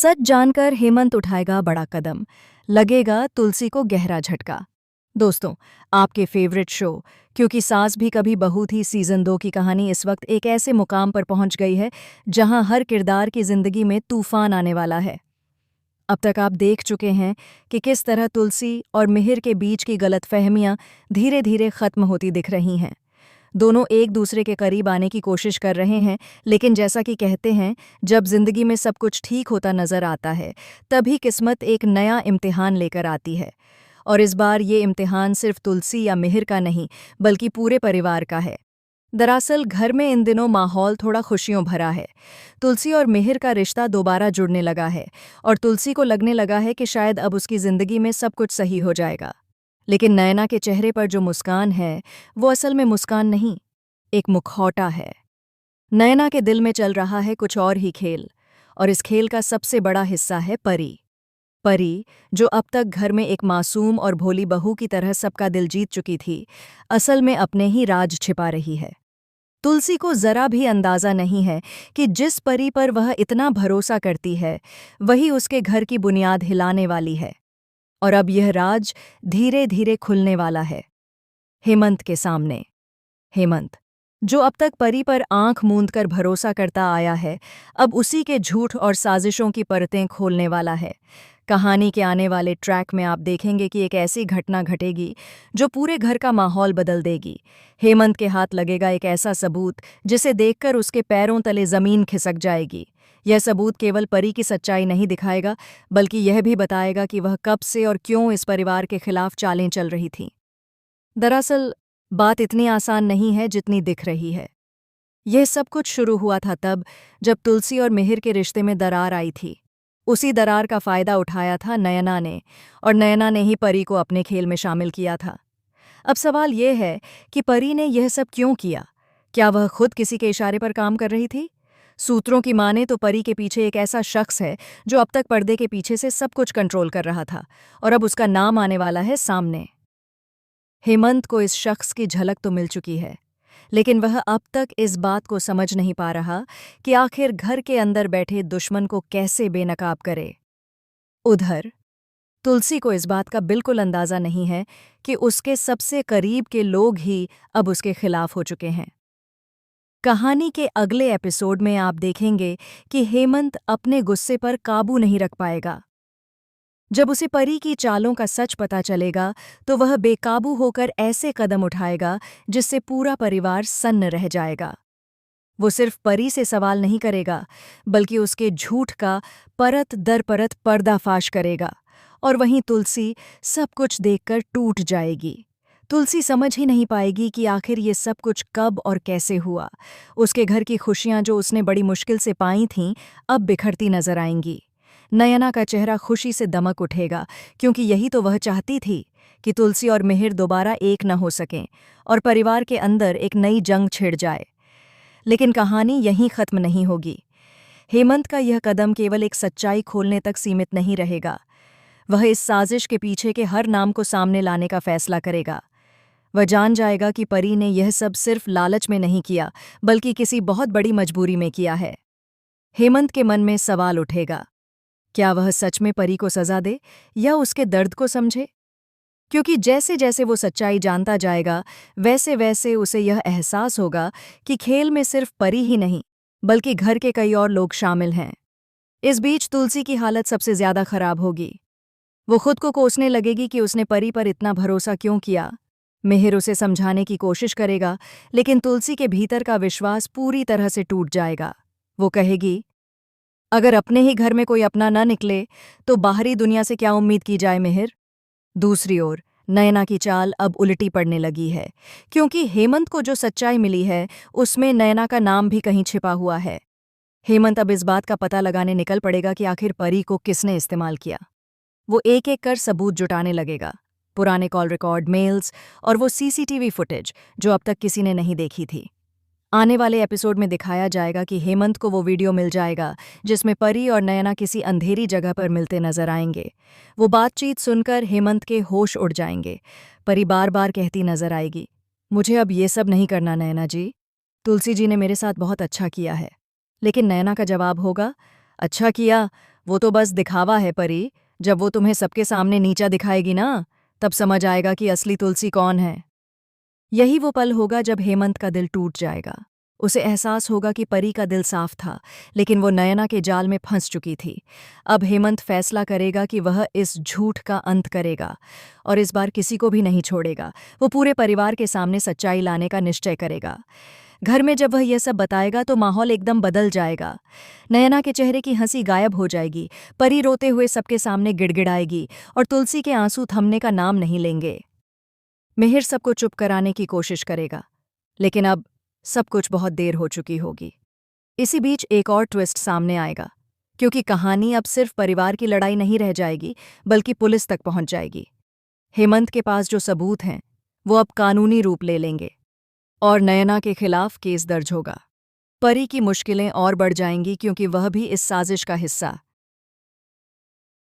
सच जानकर हेमंत उठाएगा बड़ा कदम, लगेगा तुलसी को गहरा झटका। दोस्तों, आपके फेवरेट शो क्योंकि सास भी कभी बहू थी सीजन 2 की कहानी इस वक्त एक ऐसे मुकाम पर पहुंच गई है जहां हर किरदार की जिंदगी में तूफान आने वाला है। अब तक आप देख चुके हैं कि किस तरह तुलसी और मिहिर के बीच की गलतफहमियां धीरे धीरे खत्म होती दिख रही हैं। दोनों एक दूसरे के करीब आने की कोशिश कर रहे हैं, लेकिन जैसा कि कहते हैं, जब जिंदगी में सब कुछ ठीक होता नजर आता है, तभी किस्मत एक नया इम्तिहान लेकर आती है। और इस बार ये इम्तिहान सिर्फ तुलसी या मिहिर का नहीं, बल्कि पूरे परिवार का है। दरअसल घर में इन दिनों माहौल थोड़ा खुशियों भरा है। तुलसी और मिहिर का रिश्ता दोबारा जुड़ने लगा है और तुलसी को लगने लगा है कि शायद अब उसकी जिंदगी में सब कुछ सही हो जाएगा। लेकिन नयना के चेहरे पर जो मुस्कान है, वो असल में मुस्कान नहीं, एक मुखौटा है। नयना के दिल में चल रहा है कुछ और ही खेल, और इस खेल का सबसे बड़ा हिस्सा है परी। परी, जो अब तक घर में एक मासूम और भोली बहू की तरह सबका दिल जीत चुकी थी, असल में अपने ही राज छिपा रही है। तुलसी को जरा भी अंदाजा नहीं है कि जिस परी पर वह इतना भरोसा करती है, वही उसके घर की बुनियाद हिलाने वाली है। और अब यह राज धीरे धीरे खुलने वाला है हेमंत के सामने। हेमंत, जो अब तक परी पर आंख मूंद कर भरोसा करता आया है, अब उसी के झूठ और साजिशों की परतें खोलने वाला है। कहानी के आने वाले ट्रैक में आप देखेंगे कि एक ऐसी घटना घटेगी जो पूरे घर का माहौल बदल देगी। हेमंत के हाथ लगेगा एक ऐसा सबूत जिसे देखकर उसके पैरों तले जमीन खिसक जाएगी। यह सबूत केवल परी की सच्चाई नहीं दिखाएगा, बल्कि यह भी बताएगा कि वह कब से और क्यों इस परिवार के खिलाफ चालें चल रही थीं। दरअसल बात इतनी आसान नहीं है जितनी दिख रही है। यह सब कुछ शुरू हुआ था तब जब तुलसी और मिहिर के रिश्ते में दरार आई थी। उसी दरार का फायदा उठाया था नयना ने, और नयना ने ही परी को अपने खेल में शामिल किया था। अब सवाल यह है कि परी ने यह सब क्यों किया? क्या वह खुद किसी के इशारे पर काम कर रही थी? सूत्रों की माने तो परी के पीछे एक ऐसा शख्स है जो अब तक पर्दे के पीछे से सब कुछ कंट्रोल कर रहा था, और अब उसका नाम आने वाला है सामने। हेमंत को इस शख्स की झलक तो मिल चुकी है, लेकिन वह अब तक इस बात को समझ नहीं पा रहा कि आखिर घर के अंदर बैठे दुश्मन को कैसे बेनकाब करे। उधर तुलसी को इस बात का बिल्कुल अंदाजा नहीं है कि उसके सबसे करीब के लोग ही अब उसके खिलाफ हो चुके हैं। कहानी के अगले एपिसोड में आप देखेंगे कि हेमंत अपने गुस्से पर काबू नहीं रख पाएगा। जब उसे परी की चालों का सच पता चलेगा, तो वह बेकाबू होकर ऐसे कदम उठाएगा जिससे पूरा परिवार सन्न रह जाएगा। वो सिर्फ परी से सवाल नहीं करेगा, बल्कि उसके झूठ का परत दर परत पर्दाफाश करेगा। और वहीं तुलसी सब कुछ देखकर टूट जाएगी। तुलसी समझ ही नहीं पाएगी कि आखिर ये सब कुछ कब और कैसे हुआ। उसके घर की खुशियां जो उसने बड़ी मुश्किल से पाई थीं, अब बिखरती नजर आएंगी। नयना का चेहरा खुशी से दमक उठेगा, क्योंकि यही तो वह चाहती थी कि तुलसी और मिहिर दोबारा एक न हो सकें और परिवार के अंदर एक नई जंग छिड़ जाए। लेकिन कहानी यहीं खत्म नहीं होगी। हेमंत का यह कदम केवल एक सच्चाई खोलने तक सीमित नहीं रहेगा। वह इस साजिश के पीछे के हर नाम को सामने लाने का फैसला करेगा। वह जान जाएगा कि परी ने यह सब सिर्फ लालच में नहीं किया, बल्कि किसी बहुत बड़ी मजबूरी में किया है। हेमंत के मन में सवाल उठेगा, क्या वह सच में परी को सजा दे या उसके दर्द को समझे? क्योंकि जैसे जैसे वो सच्चाई जानता जाएगा, वैसे वैसे उसे यह एहसास होगा कि खेल में सिर्फ परी ही नहीं, बल्कि घर के कई और लोग शामिल हैं। इस बीच तुलसी की हालत सबसे ज्यादा खराब होगी। वो खुद को कोसने लगेगी कि उसने परी पर इतना भरोसा क्यों किया। मिहिर उसे समझाने की कोशिश करेगा, लेकिन तुलसी के भीतर का विश्वास पूरी तरह से टूट जाएगा। वो कहेगी, अगर अपने ही घर में कोई अपना न निकले, तो बाहरी दुनिया से क्या उम्मीद की जाए मिहिर? दूसरी ओर नयना की चाल अब उल्टी पड़ने लगी है, क्योंकि हेमंत को जो सच्चाई मिली है, उसमें नयना का नाम भी कहीं छिपा हुआ है। हेमंत अब इस बात का पता लगाने निकल पड़ेगा कि आखिर परी को किसने इस्तेमाल किया। वो एक एक कर सबूत जुटाने लगेगा, पुराने कॉल रिकॉर्ड, मेल्स और वो सीसीटीवी फुटेज जो अब तक किसी ने नहीं देखी थी। आने वाले एपिसोड में दिखाया जाएगा कि हेमंत को वो वीडियो मिल जाएगा जिसमें परी और नयना किसी अंधेरी जगह पर मिलते नजर आएंगे। वो बातचीत सुनकर हेमंत के होश उड़ जाएंगे। परी बार बार कहती नजर आएगी, मुझे अब ये सब नहीं करना नयना जी, तुलसी जी ने मेरे साथ बहुत अच्छा किया है। लेकिन नयना का जवाब होगा, अच्छा किया, वो तो बस दिखावा है परी। जब वो तुम्हें सबके सामने नीचा दिखाएगी ना, तब समझ आएगा कि असली तुलसी कौन है। यही वो पल होगा जब हेमंत का दिल टूट जाएगा। उसे एहसास होगा कि परी का दिल साफ था, लेकिन वो नयना के जाल में फंस चुकी थी। अब हेमंत फैसला करेगा कि वह इस झूठ का अंत करेगा और इस बार किसी को भी नहीं छोड़ेगा। वो पूरे परिवार के सामने सच्चाई लाने का निश्चय करेगा। घर में जब वह यह सब बताएगा तो माहौल एकदम बदल जाएगा। नयना के चेहरे की हंसी गायब हो जाएगी, परी रोते हुए सबके सामने गिड़गिड़ाएगी और तुलसी के आंसू थमने का नाम नहीं लेंगे। मिहिर सबको चुप कराने की कोशिश करेगा, लेकिन अब सब कुछ बहुत देर हो चुकी होगी। इसी बीच एक और ट्विस्ट सामने आएगा, क्योंकि कहानी अब सिर्फ परिवार की लड़ाई नहीं रह जाएगी, बल्कि पुलिस तक पहुंच जाएगी। हेमंत के पास जो सबूत हैं, वो अब कानूनी रूप ले लेंगे और नयना के खिलाफ केस दर्ज होगा। परी की मुश्किलें और बढ़ जाएंगी, क्योंकि वह भी इस साजिश का हिस्सा